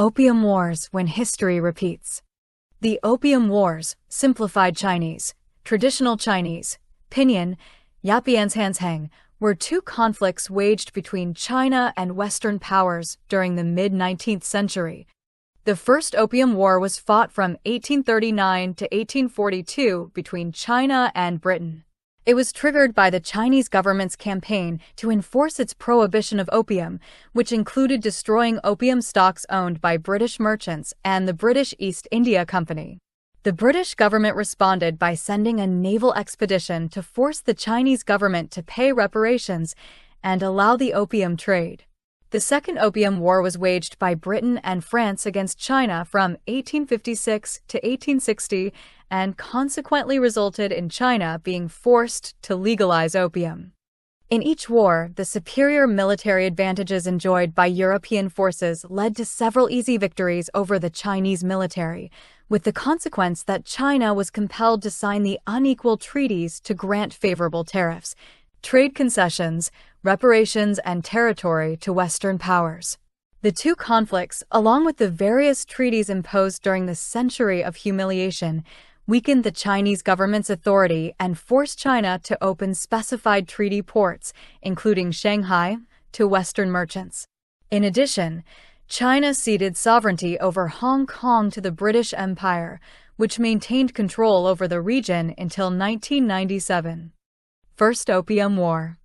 Opium Wars when history repeats. The Opium Wars, simplified Chinese, traditional Chinese, Pinyin, Yapianshanshang, were two conflicts waged between China and Western powers during the mid-19th century. The First Opium War was fought from 1839 to 1842 between China and Britain. It was triggered by the Chinese government's campaign to enforce its prohibition of opium, which included destroying opium stocks owned by British merchants and the British East India Company. The British government responded by sending a naval expedition to force the Chinese government to pay reparations and allow the opium trade. The Second Opium War was waged by Britain and France against China from 1856 to 1860 and consequently resulted in China being forced to legalize opium. In each war, the superior military advantages enjoyed by European forces led to several easy victories over the Chinese military, with the consequence that China was compelled to sign the unequal treaties to grant favorable tariffs, trade concessions, reparations, and territory to Western powers. The two conflicts, along with the various treaties imposed during the century of humiliation, weakened the Chinese government's authority and forced China to open specified treaty ports, including Shanghai, to Western merchants. In addition, China ceded sovereignty over Hong Kong to the British Empire, which maintained control over the region until 1997. First Opium War.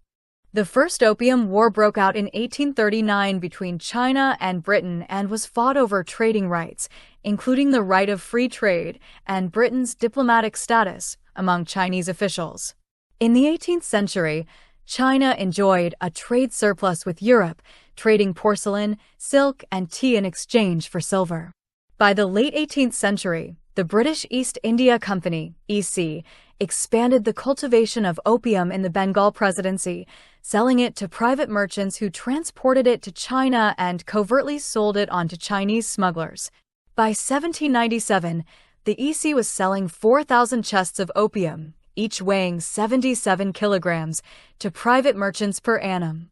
The First Opium War broke out in 1839 between China and Britain and was fought over trading rights, including the right of free trade and Britain's diplomatic status among Chinese officials. In the 18th century, China enjoyed a trade surplus with Europe, trading porcelain, silk, and tea in exchange for silver. By the late 18th century, the British East India Company, EC, expanded the cultivation of opium in the Bengal Presidency, selling it to private merchants who transported it to China and covertly sold it on to Chinese smugglers. By 1797, the EC was selling 4,000 chests of opium, each weighing 77 kilograms, to private merchants per annum.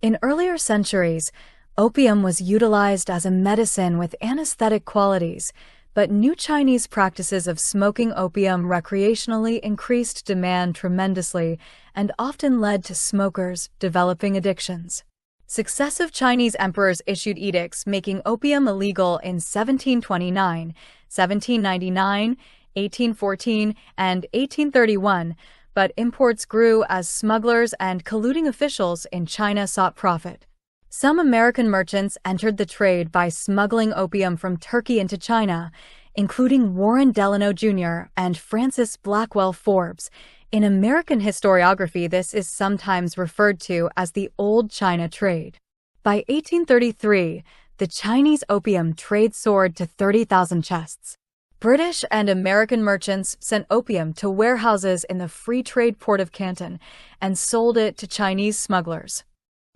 In earlier centuries, opium was utilized as a medicine with anesthetic qualities, but new Chinese practices of smoking opium recreationally increased demand tremendously and often led to smokers developing addictions. Successive Chinese emperors issued edicts making opium illegal in 1729, 1799, 1814, and 1831, but imports grew as smugglers and colluding officials in China sought profit. Some American merchants entered the trade by smuggling opium from Turkey into China, including Warren Delano Jr. and Francis Blackwell Forbes. In American historiography, this is sometimes referred to as the Old China Trade. By 1833, the Chinese opium trade soared to 30,000 chests. British and American merchants sent opium to warehouses in the Free Trade Port of Canton and sold it to Chinese smugglers.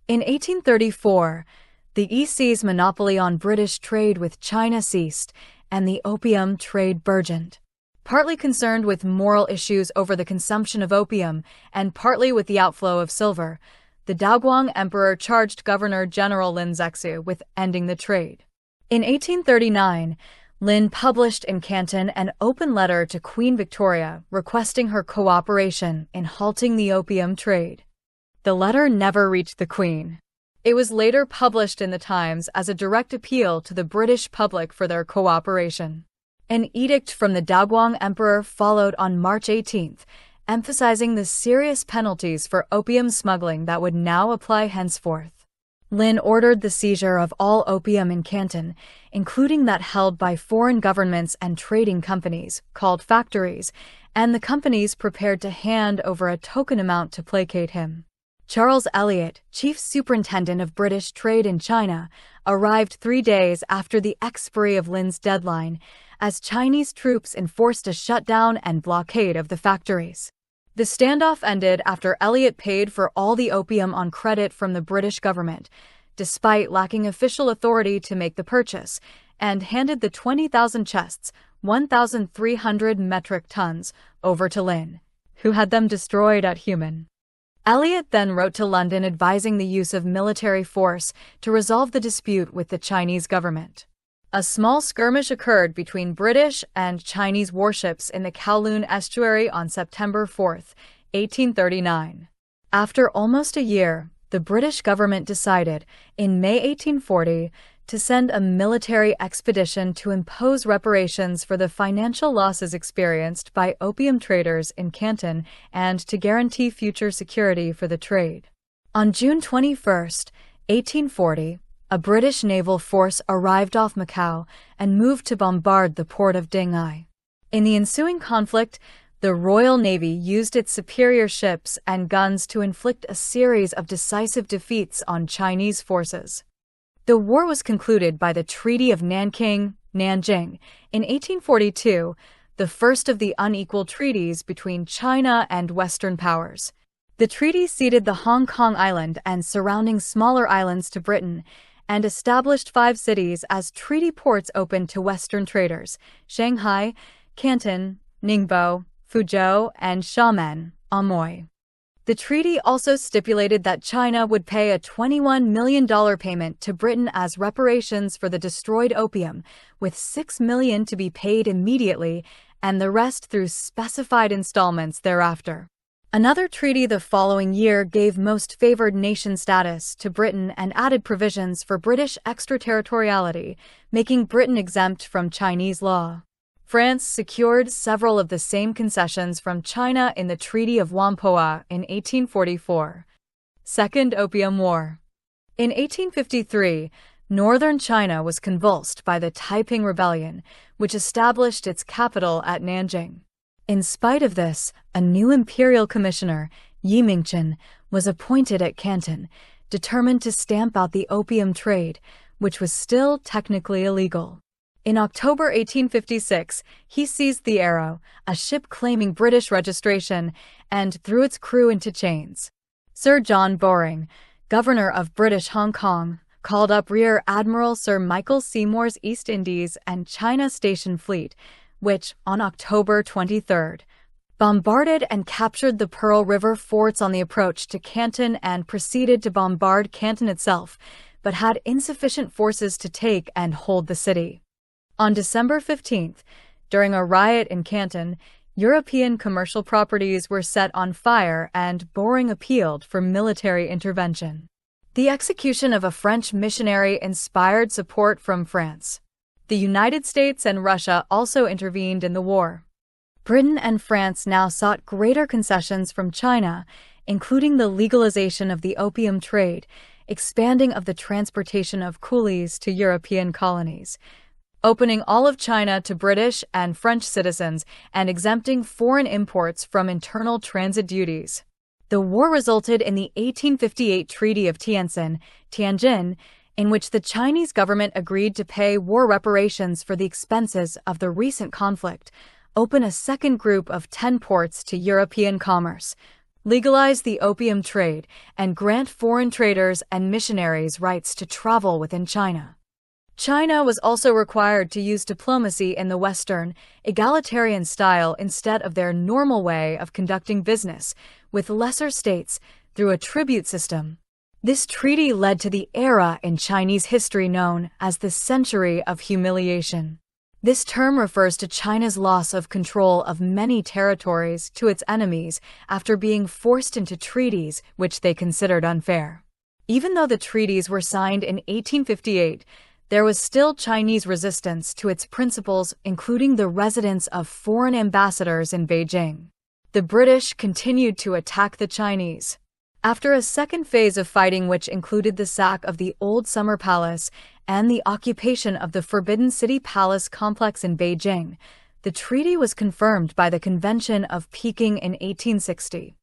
In 1834, the EC's monopoly on British trade with China ceased, and the opium trade burgeoned. Partly concerned with moral issues over the consumption of opium, and partly with the outflow of silver, the Daoguang Emperor charged Governor-General Lin Zexu with ending the trade. In 1839, Lin published in Canton an open letter to Queen Victoria requesting her cooperation in halting the opium trade. The letter never reached the Queen. It was later published in the Times as a direct appeal to the British public for their cooperation. An edict from the Daoguang Emperor followed on March 18th, emphasizing the serious penalties for opium smuggling that would now apply henceforth. Lin ordered the seizure of all opium in Canton, including that held by foreign governments and trading companies, called factories, and the companies prepared to hand over a token amount to placate him. Charles Elliot, chief superintendent of British trade in China, arrived 3 days after the expiry of Lin's deadline, as Chinese troops enforced a shutdown and blockade of the factories. The standoff ended after Elliot paid for all the opium on credit from the British government, despite lacking official authority to make the purchase, and handed the 20,000 chests, 1,300 metric tons, over to Lin, who had them destroyed at Human. Elliot then wrote to London advising the use of military force to resolve the dispute with the Chinese government. A small skirmish occurred between British and Chinese warships in the Kowloon estuary on September 4, 1839. After almost a year, the British government decided, in May 1840, to send a military expedition to impose reparations for the financial losses experienced by opium traders in Canton and to guarantee future security for the trade. On June 21, 1840, a British naval force arrived off Macau and moved to bombard the port of Ding'ai. In the ensuing conflict, the Royal Navy used its superior ships and guns to inflict a series of decisive defeats on Chinese forces. The war was concluded by the Treaty of Nanking, Nanjing, in 1842, the first of the unequal treaties between China and Western powers. The treaty ceded the Hong Kong island and surrounding smaller islands to Britain and established 5 cities as treaty ports open to Western traders: Shanghai, Canton, Ningbo, Fuzhou, and Xiamen, Amoy. The treaty also stipulated that China would pay a $21 million payment to Britain as reparations for the destroyed opium, with $6 million to be paid immediately and the rest through specified installments thereafter. Another treaty the following year gave most favored nation status to Britain and added provisions for British extraterritoriality, making Britain exempt from Chinese law. France secured several of the same concessions from China in the Treaty of Whampoa in 1844. Second Opium War. In 1853, northern China was convulsed by the Taiping Rebellion, which established its capital at Nanjing. In spite of this, a new imperial commissioner, Yi Mingchen, was appointed at Canton, determined to stamp out the opium trade, which was still technically illegal. In October 1856, he seized the Arrow, a ship claiming British registration, and threw its crew into chains. Sir John Bowring, governor of British Hong Kong, called up Rear Admiral Sir Michael Seymour's East Indies and China Station fleet, which, on October 23, bombarded and captured the Pearl River forts on the approach to Canton and proceeded to bombard Canton itself, but had insufficient forces to take and hold the city. On December 15, during a riot in Canton, European commercial properties were set on fire and Bowring appealed for military intervention. The execution of a French missionary inspired support from France. The United States and Russia also intervened in the war. Britain and France now sought greater concessions from China, including the legalization of the opium trade, expanding of the transportation of coolies to European colonies, opening all of China to British and French citizens, and exempting foreign imports from internal transit duties. The war resulted in the 1858 Treaty of Tianjin, in which the Chinese government agreed to pay war reparations for the expenses of the recent conflict, open a second group of 10 ports to European commerce, legalize the opium trade, and grant foreign traders and missionaries rights to travel within China. China was also required to use diplomacy in the Western, egalitarian style instead of their normal way of conducting business, with lesser states, through a tribute system. This treaty led to the era in Chinese history known as the Century of Humiliation. This term refers to China's loss of control of many territories to its enemies after being forced into treaties which they considered unfair. Even though the treaties were signed in 1858, there was still Chinese resistance to its principles, including the residence of foreign ambassadors in Beijing. The British continued to attack the Chinese. After a second phase of fighting which included the sack of the Old Summer Palace and the occupation of the Forbidden City Palace complex in Beijing, the treaty was confirmed by the Convention of Peking in 1860.